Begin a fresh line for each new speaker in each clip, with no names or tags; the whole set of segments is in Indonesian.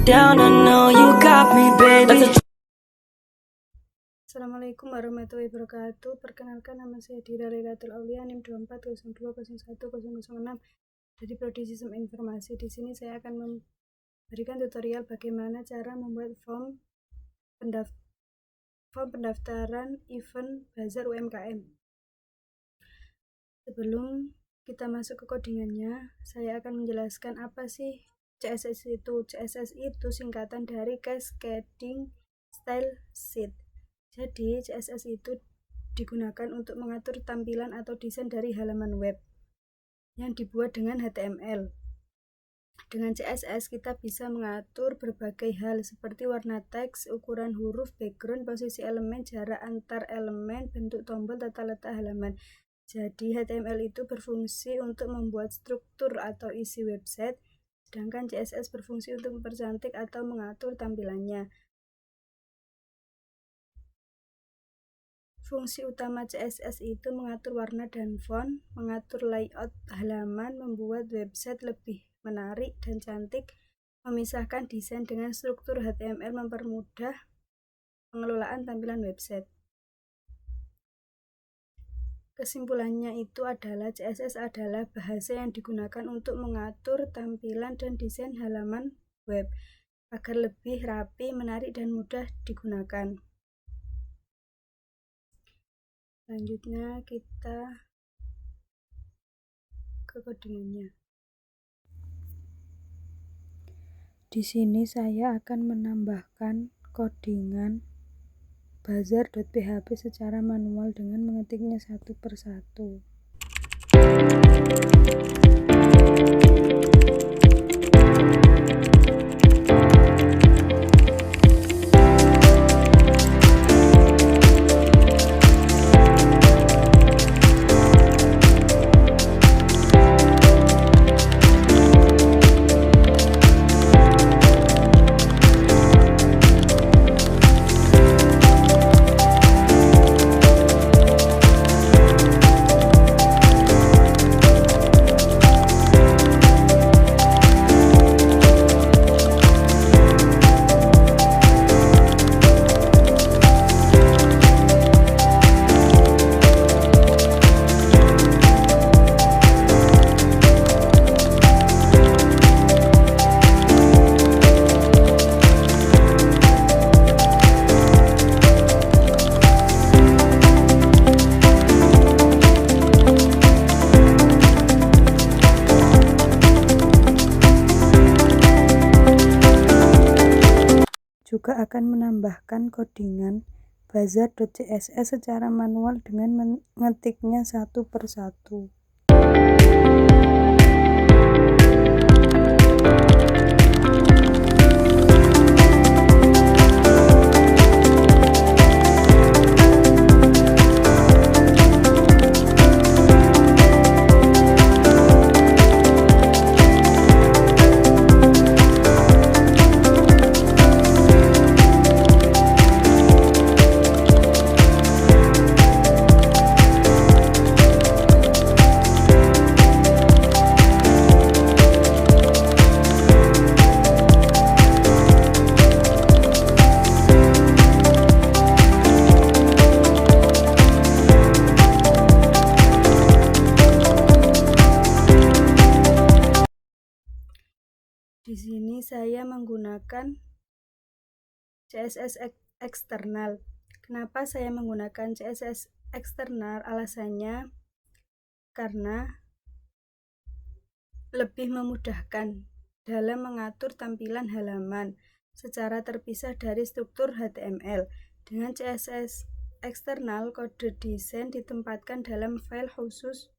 down, I know you got me, baby.
Assalamualaikum warahmatullahi wabarakatuh. Perkenalkan, nama saya Dira Lailatul Aulia, NIM 2402010006 dari Prodi Sistem Informasi. Di sini saya akan memberikan tutorial bagaimana cara membuat form pendaftaran event bazar UMKM. Sebelum kita masuk ke codingannya, saya akan menjelaskan apa sih CSS itu. CSS itu singkatan dari Cascading Style Sheet. Jadi CSS itu digunakan untuk mengatur tampilan atau desain dari halaman web yang dibuat dengan HTML. Dengan CSS kita bisa mengatur berbagai hal seperti warna teks, ukuran huruf, background, posisi elemen, jarak antar elemen, bentuk tombol, tata letak halaman. Jadi HTML itu berfungsi untuk membuat struktur atau isi website, sedangkan CSS berfungsi untuk mempercantik atau mengatur tampilannya. Fungsi utama CSS itu mengatur warna dan font, mengatur layout halaman, membuat website lebih menarik dan cantik, memisahkan desain dengan struktur HTML, mempermudah pengelolaan tampilan website. Kesimpulannya itu adalah CSS adalah bahasa yang digunakan untuk mengatur tampilan dan desain halaman web agar lebih rapi, menarik, dan mudah digunakan. Selanjutnya kita ke codingannya. Di sini saya akan menambahkan codingan bazar.php secara manual dengan mengetiknya satu persatu. Juga akan menambahkan codingan bazar.css secara manual dengan mengetiknya satu persatu. Di sini saya menggunakan CSS eksternal. Kenapa saya menggunakan CSS eksternal? Alasannya karena lebih memudahkan dalam mengatur tampilan halaman secara terpisah dari struktur HTML. Dengan CSS eksternal, kode desain ditempatkan dalam file khusus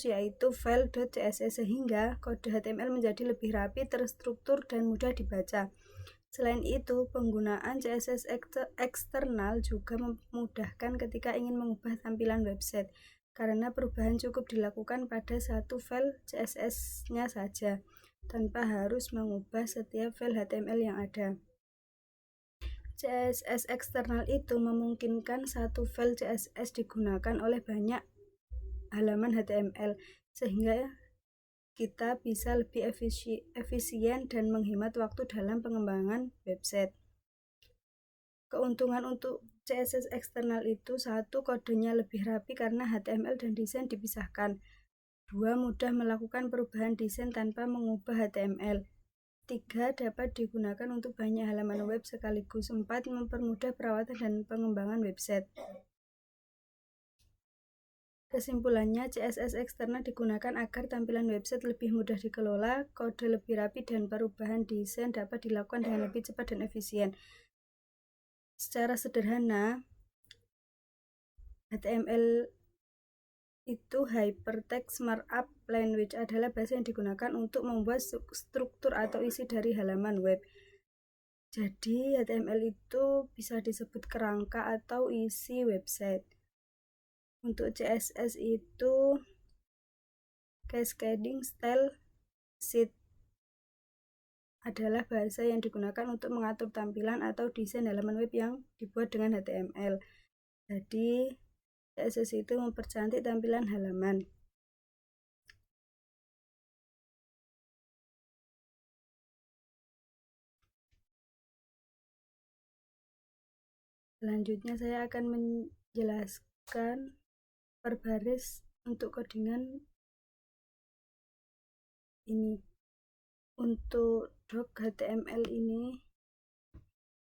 yaitu file.css sehingga kode HTML menjadi lebih rapi, terstruktur, dan mudah dibaca. Selain itu, penggunaan CSS eksternal juga memudahkan ketika ingin mengubah tampilan website karena perubahan cukup dilakukan pada satu file CSS-nya saja tanpa harus mengubah setiap file HTML yang ada. CSS eksternal itu memungkinkan satu file CSS digunakan oleh banyak halaman HTML sehingga kita bisa lebih efisien dan menghemat waktu dalam pengembangan website. Keuntungan untuk CSS eksternal itu: 1. Kodenya lebih rapi karena HTML dan desain dipisahkan. 2. Mudah melakukan perubahan desain tanpa mengubah HTML. 3. Dapat digunakan untuk banyak halaman web sekaligus. 4. Mempermudah perawatan dan pengembangan website. Kesimpulannya, CSS eksternal digunakan agar tampilan website lebih mudah dikelola, kode lebih rapi, dan perubahan desain dapat dilakukan dengan lebih cepat dan efisien. Secara sederhana, HTML itu Hypertext Markup Language adalah bahasa yang digunakan untuk membuat struktur atau isi dari halaman web. Jadi, HTML itu bisa disebut kerangka atau isi website. Untuk CSS itu Cascading Style Sheet adalah bahasa yang digunakan untuk mengatur tampilan atau desain halaman web yang dibuat dengan HTML. Jadi, CSS itu mempercantik tampilan halaman. Selanjutnya saya akan menjelaskan per baris untuk codingan ini. Untuk doc HTML ini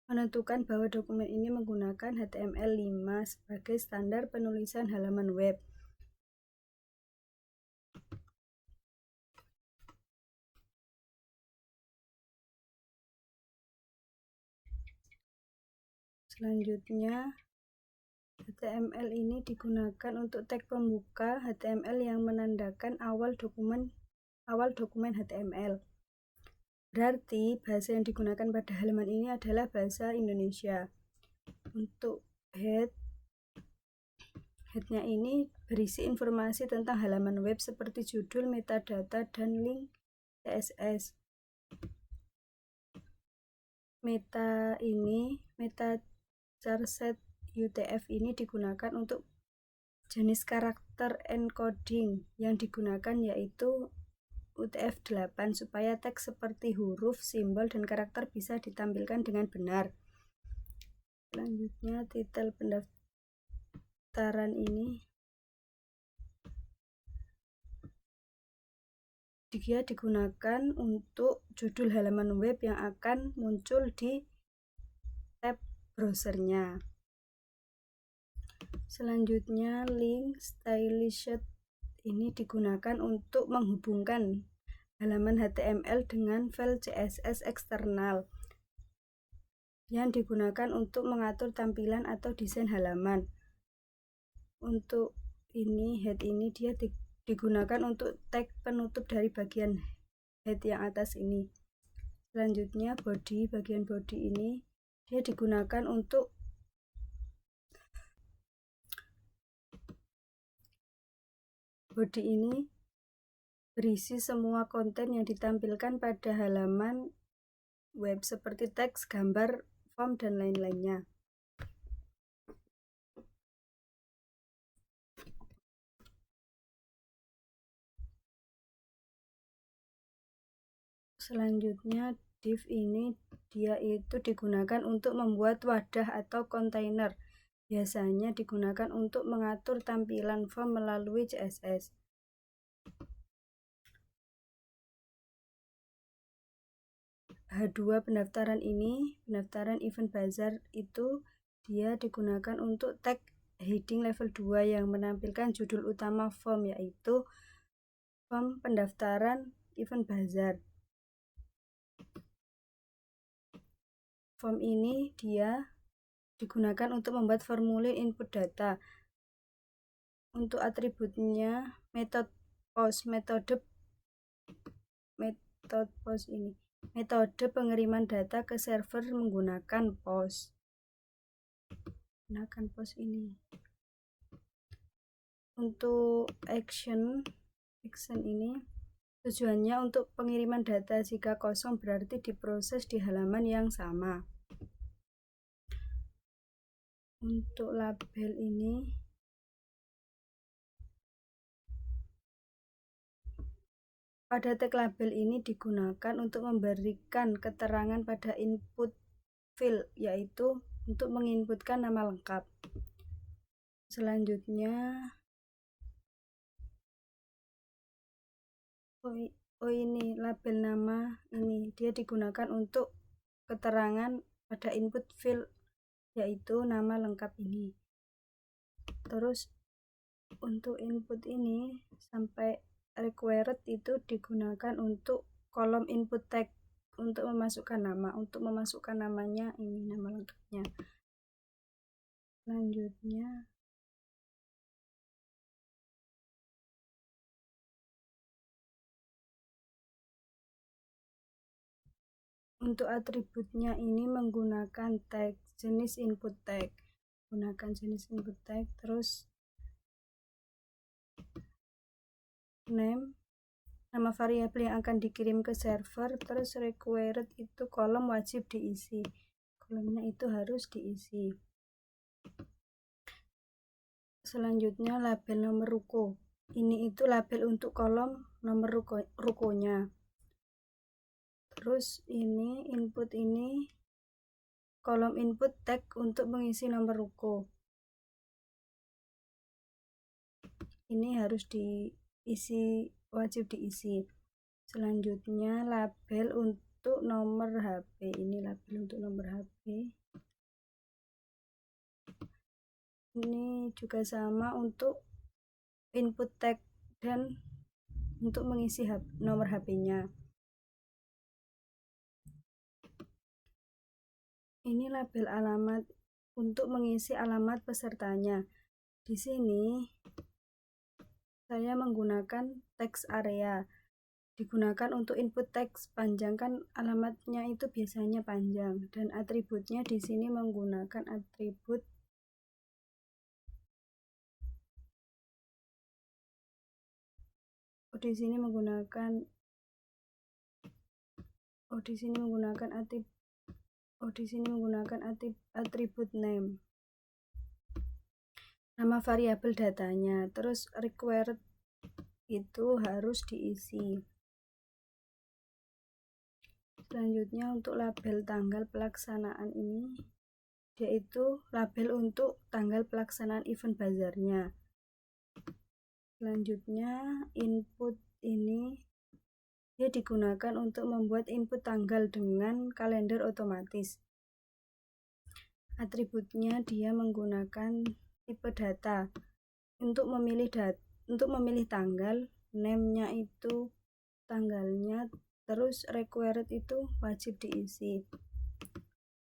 menentukan bahwa dokumen ini menggunakan HTML5 sebagai standar penulisan halaman web. Selanjutnya, HTML ini digunakan untuk tag pembuka HTML yang menandakan awal dokumen HTML. Berarti bahasa yang digunakan pada halaman ini adalah bahasa Indonesia. Untuk headnya ini berisi informasi tentang halaman web seperti judul, metadata, dan link CSS. Meta charset UTF ini digunakan untuk jenis karakter encoding yang digunakan, yaitu UTF-8, supaya teks seperti huruf, simbol, dan karakter bisa ditampilkan dengan benar. Selanjutnya, titel pendaftaran ini dia digunakan untuk judul halaman web yang akan muncul di tab browsernya. Selanjutnya, link stylized ini digunakan untuk menghubungkan halaman HTML dengan file CSS eksternal yang digunakan untuk mengatur tampilan atau desain halaman. Untuk head ini dia digunakan untuk tag penutup dari bagian head yang atas ini. Selanjutnya, bagian body ini dia digunakan untuk body ini berisi semua konten yang ditampilkan pada halaman web seperti teks, gambar, form, dan lain-lainnya. Selanjutnya, div ini dia itu digunakan untuk membuat wadah atau kontainer. Biasanya digunakan untuk mengatur tampilan form melalui CSS. H2 pendaftaran event buzzer itu dia digunakan untuk tag heading level 2 yang menampilkan judul utama form, yaitu form pendaftaran event buzzer. Form ini dia digunakan untuk membuat formulir input data. Untuk atributnya, metode post ini metode pengiriman data ke server menggunakan post ini. Untuk action ini tujuannya untuk pengiriman data. Jika kosong berarti diproses di halaman yang sama. Untuk label ini Pada tag label ini digunakan untuk memberikan keterangan pada input field, yaitu untuk menginputkan nama lengkap. Selanjutnya, ini label nama ini dia digunakan untuk keterangan pada input field, yaitu nama lengkap ini. Terus untuk input ini sampai required itu digunakan untuk kolom input tag untuk memasukkan nama, untuk memasukkan namanya ini nama lengkapnya. Selanjutnya untuk atributnya ini menggunakan tag jenis input tag, gunakan jenis input tag, terus name, nama variabel yang akan dikirim ke server, terus required itu kolom wajib diisi, kolomnya itu harus diisi. Selanjutnya label nomor ruko, ini itu label untuk kolom nomor rukonya. Terus ini input ini kolom input tag untuk mengisi nomor ruko, ini harus diisi, wajib diisi. Selanjutnya label untuk nomor HP, ini label untuk nomor HP, ini juga sama untuk input tag dan untuk mengisi nomor HP-nya. Ini label alamat untuk mengisi alamat pesertanya. Di sini saya menggunakan text area, digunakan untuk input teks panjang, kan alamatnya itu biasanya panjang, dan atributnya di sini menggunakan atribut di sini menggunakan atribut name, nama variabel datanya, terus required itu harus diisi. Selanjutnya untuk label tanggal pelaksanaan ini, yaitu label untuk tanggal pelaksanaan event bazarnya. Selanjutnya input ini dia digunakan untuk membuat input tanggal dengan kalender otomatis. Atributnya dia menggunakan tipe data untuk memilih tanggal, name-nya itu tanggalnya, terus required itu wajib diisi.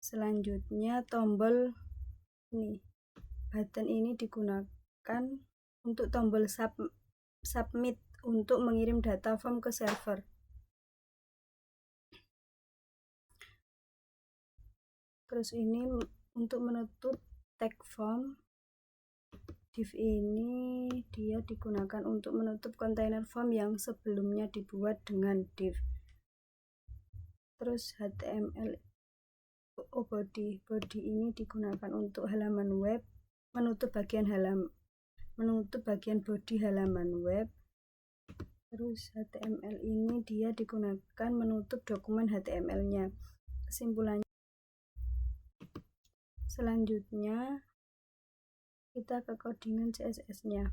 Selanjutnya tombol ini, button ini digunakan untuk tombol submit untuk mengirim data form ke server. Terus ini untuk menutup tag form, div ini dia digunakan untuk menutup kontainer form yang sebelumnya dibuat dengan div. Terus HTML body ini digunakan untuk halaman web, menutup bagian body halaman web. Terus HTML ini dia digunakan menutup dokumen HTML-nya. Kesimpulannya, selanjutnya kita ke codingan CSS-nya.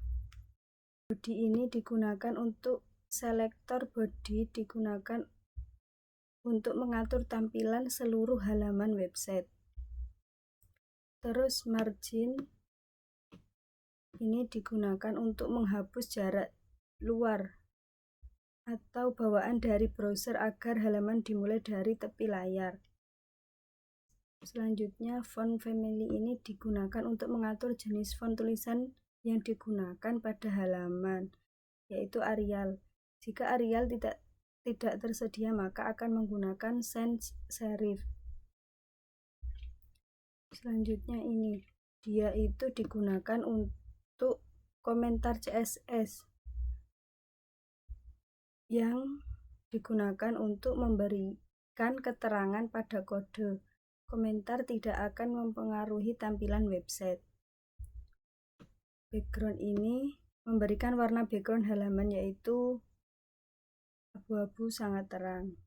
Body ini digunakan untuk selektor body, digunakan untuk mengatur tampilan seluruh halaman website. Terus margin ini digunakan untuk menghapus jarak luar atau bawaan dari browser agar halaman dimulai dari tepi layar. Selanjutnya font family ini digunakan untuk mengatur jenis font tulisan yang digunakan pada halaman, yaitu Arial. Jika Arial tidak tersedia, maka akan menggunakan sans serif. Selanjutnya ini dia itu digunakan untuk komentar CSS yang digunakan untuk memberikan keterangan pada kode. Komentar tidak akan mempengaruhi tampilan website. Background ini memberikan warna background halaman, yaitu abu-abu sangat terang.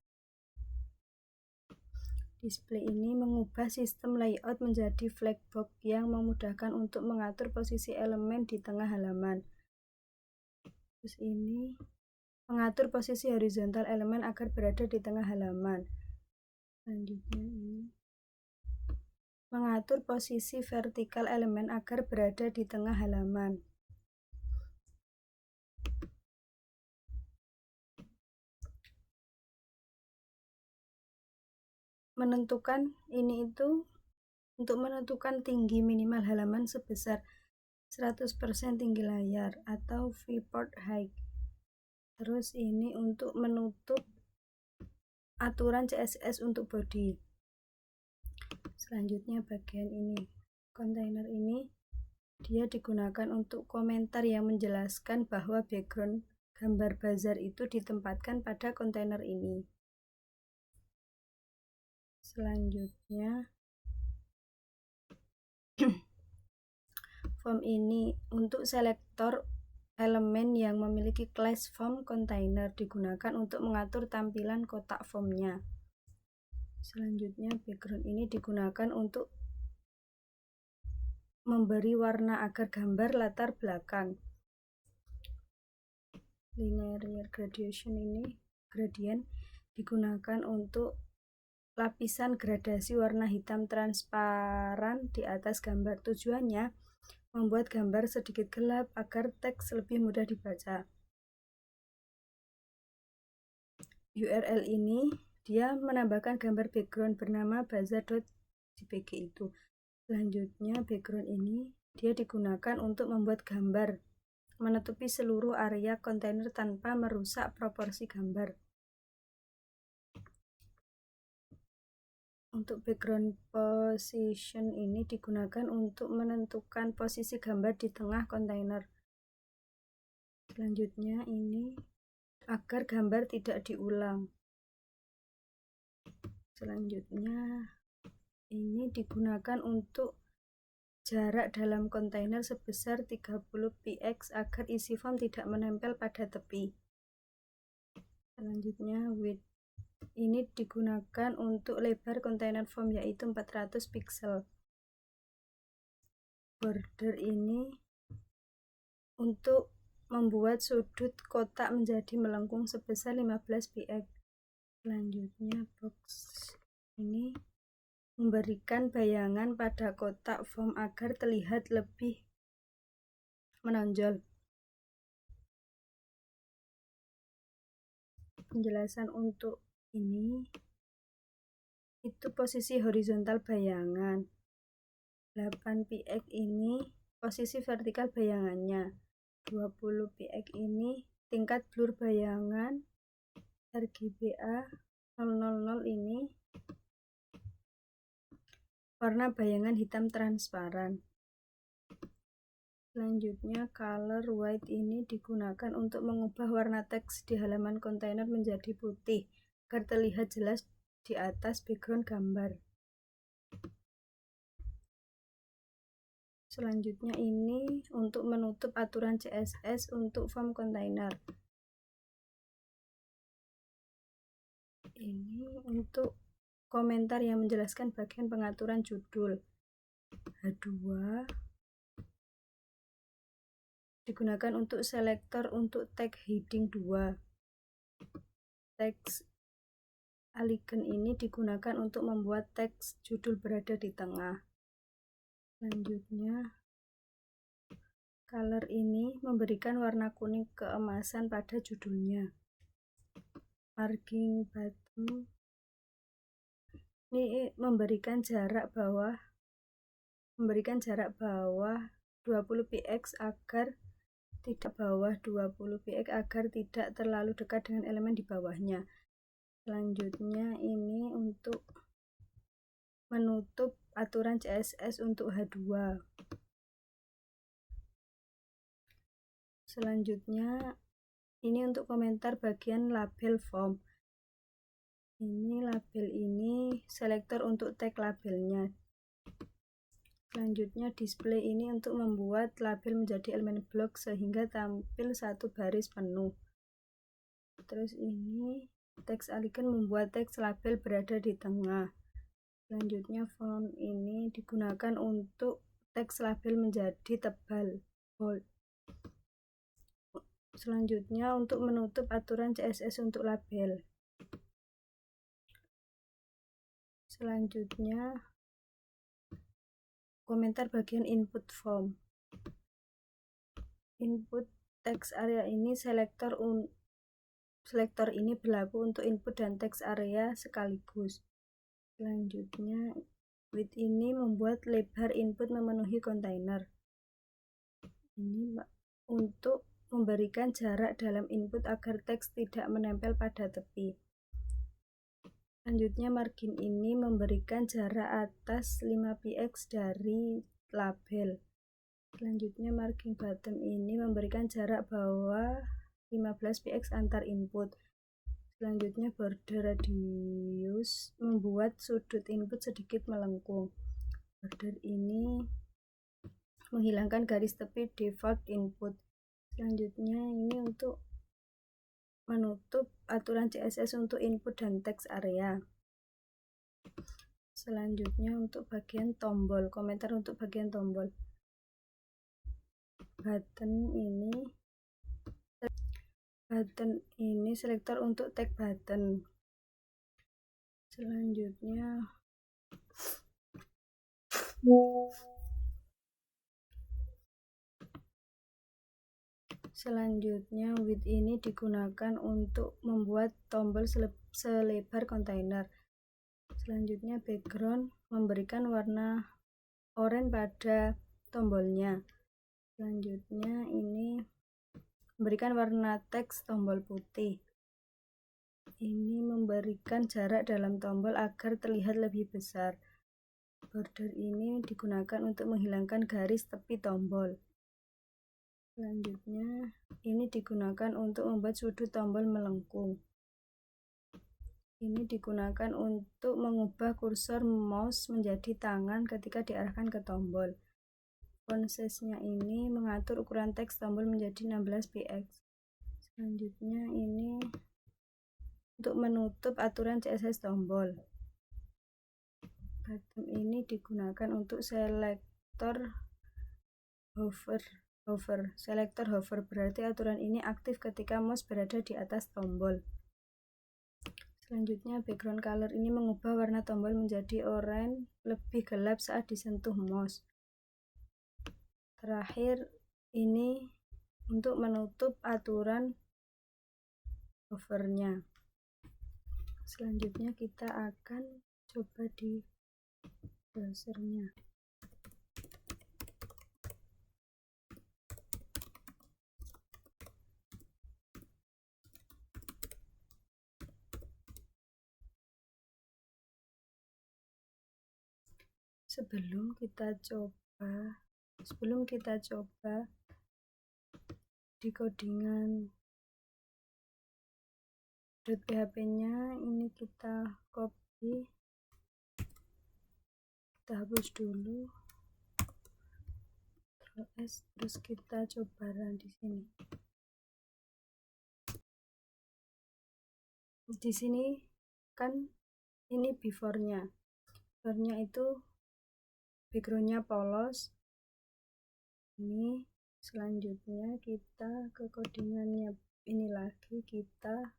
Display ini mengubah sistem layout menjadi flagbox yang memudahkan untuk mengatur posisi elemen di tengah halaman. Terus ini mengatur posisi horizontal elemen agar berada di tengah halaman. Selanjutnya ini mengatur posisi vertikal elemen agar berada di tengah halaman. Menentukan ini itu untuk menentukan tinggi minimal halaman sebesar 100% tinggi layar atau viewport height. Terus ini untuk menutup aturan CSS untuk body. Selanjutnya bagian ini, kontainer ini dia digunakan untuk komentar yang menjelaskan bahwa background gambar bazar itu ditempatkan pada kontainer ini. Selanjutnya form ini untuk selektor elemen yang memiliki class form container digunakan untuk mengatur tampilan kotak formnya. Selanjutnya background ini digunakan untuk memberi warna agar gambar latar belakang. Linear gradient digunakan untuk lapisan gradasi warna hitam transparan di atas gambar. Tujuannya membuat gambar sedikit gelap agar teks lebih mudah dibaca. URL ini dia menambahkan gambar background bernama bazaar.jpg itu. Selanjutnya background ini dia digunakan untuk membuat gambar menutupi seluruh area kontainer tanpa merusak proporsi gambar. Untuk background position ini digunakan untuk menentukan posisi gambar di tengah kontainer. Selanjutnya ini agar gambar tidak diulang. Selanjutnya ini digunakan untuk jarak dalam kontainer sebesar 30 px agar isi form tidak menempel pada tepi. Selanjutnya width ini digunakan untuk lebar kontainer form yaitu 400 pixel. Border ini untuk membuat sudut kotak menjadi melengkung sebesar 15 px. Selanjutnya box ini memberikan bayangan pada kotak form agar terlihat lebih menonjol. Penjelasan untuk ini itu posisi horizontal bayangan. 8 px ini posisi vertikal bayangannya. 20 px ini tingkat blur bayangan. RGBA 000 ini warna bayangan hitam transparan. Selanjutnya color white ini digunakan untuk mengubah warna teks di halaman kontainer menjadi putih agar terlihat jelas di atas background gambar. Selanjutnya ini untuk menutup aturan CSS untuk form kontainer. Ini untuk komentar yang menjelaskan bagian pengaturan judul. H2 digunakan untuk selektor untuk tag heading 2. Teks aligen ini digunakan untuk membuat teks judul berada di tengah. Selanjutnya color ini memberikan warna kuning keemasan pada judulnya. Margin bottom ini memberikan jarak bawah 20 px agar tidak terlalu dekat dengan elemen di bawahnya. Selanjutnya ini untuk menutup aturan CSS untuk H2. Selanjutnya ini untuk komentar bagian label form. Ini label ini selektor untuk tag labelnya. Selanjutnya display ini untuk membuat label menjadi elemen blok sehingga tampil satu baris penuh. terus ini teks icon membuat teks label berada di tengah. Selanjutnya font ini digunakan untuk teks label menjadi tebal, bold. Selanjutnya untuk menutup aturan CSS untuk label. Selanjutnya komentar bagian input form. Input text area ini selektor ini berlaku untuk input dan text area sekaligus. Selanjutnya width ini membuat lebar input memenuhi kontainer. Ini untuk memberikan jarak dalam input agar teks tidak menempel pada tepi. Selanjutnya margin ini memberikan jarak atas 5px dari label. Selanjutnya margin bottom ini memberikan jarak bawah 15px antar input. Selanjutnya border radius membuat sudut input sedikit melengkung. Border ini menghilangkan garis tepi default input. Selanjutnya ini untuk menutup aturan CSS untuk input dan text area. Selanjutnya untuk bagian tombol, komentar untuk bagian tombol. Button ini selektor untuk tag button. Selanjutnya width ini digunakan untuk membuat tombol selebar kontainer. Selanjutnya background memberikan warna oranye pada tombolnya. Selanjutnya ini memberikan warna teks tombol putih. Ini memberikan jarak dalam tombol agar terlihat lebih besar. Border ini digunakan untuk menghilangkan garis tepi tombol. Selanjutnya ini digunakan untuk membuat sudut tombol melengkung. Ini digunakan untuk mengubah kursor mouse menjadi tangan ketika diarahkan ke tombol. Font size-nya ini mengatur ukuran teks tombol menjadi 16px. Selanjutnya ini untuk menutup aturan CSS tombol. Button ini digunakan untuk selektor hover. Selektor hover berarti aturan ini aktif ketika mouse berada di atas tombol. Selanjutnya background color ini mengubah warna tombol menjadi oranye lebih gelap saat disentuh mouse. Terakhir ini untuk menutup aturan hovernya. Selanjutnya kita akan coba di browsernya. Sebelum kita coba di codingan .php-nya ini kita copy, kita hapus dulu, terus kita coba run di sini. Di sini kan ini before-nya itu background-nya polos. Ini selanjutnya kita ke codingannya ini lagi, kita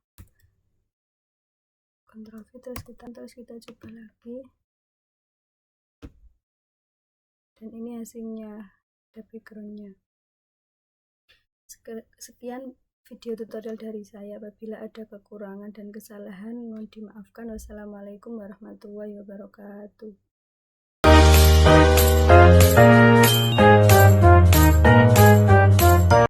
Ctrl V terus kita coba lagi, dan ini hasilnya, ada background-nya. Sekian video tutorial dari saya. Apabila ada kekurangan dan kesalahan mohon dimaafkan. Wassalamualaikum warahmatullahi wabarakatuh.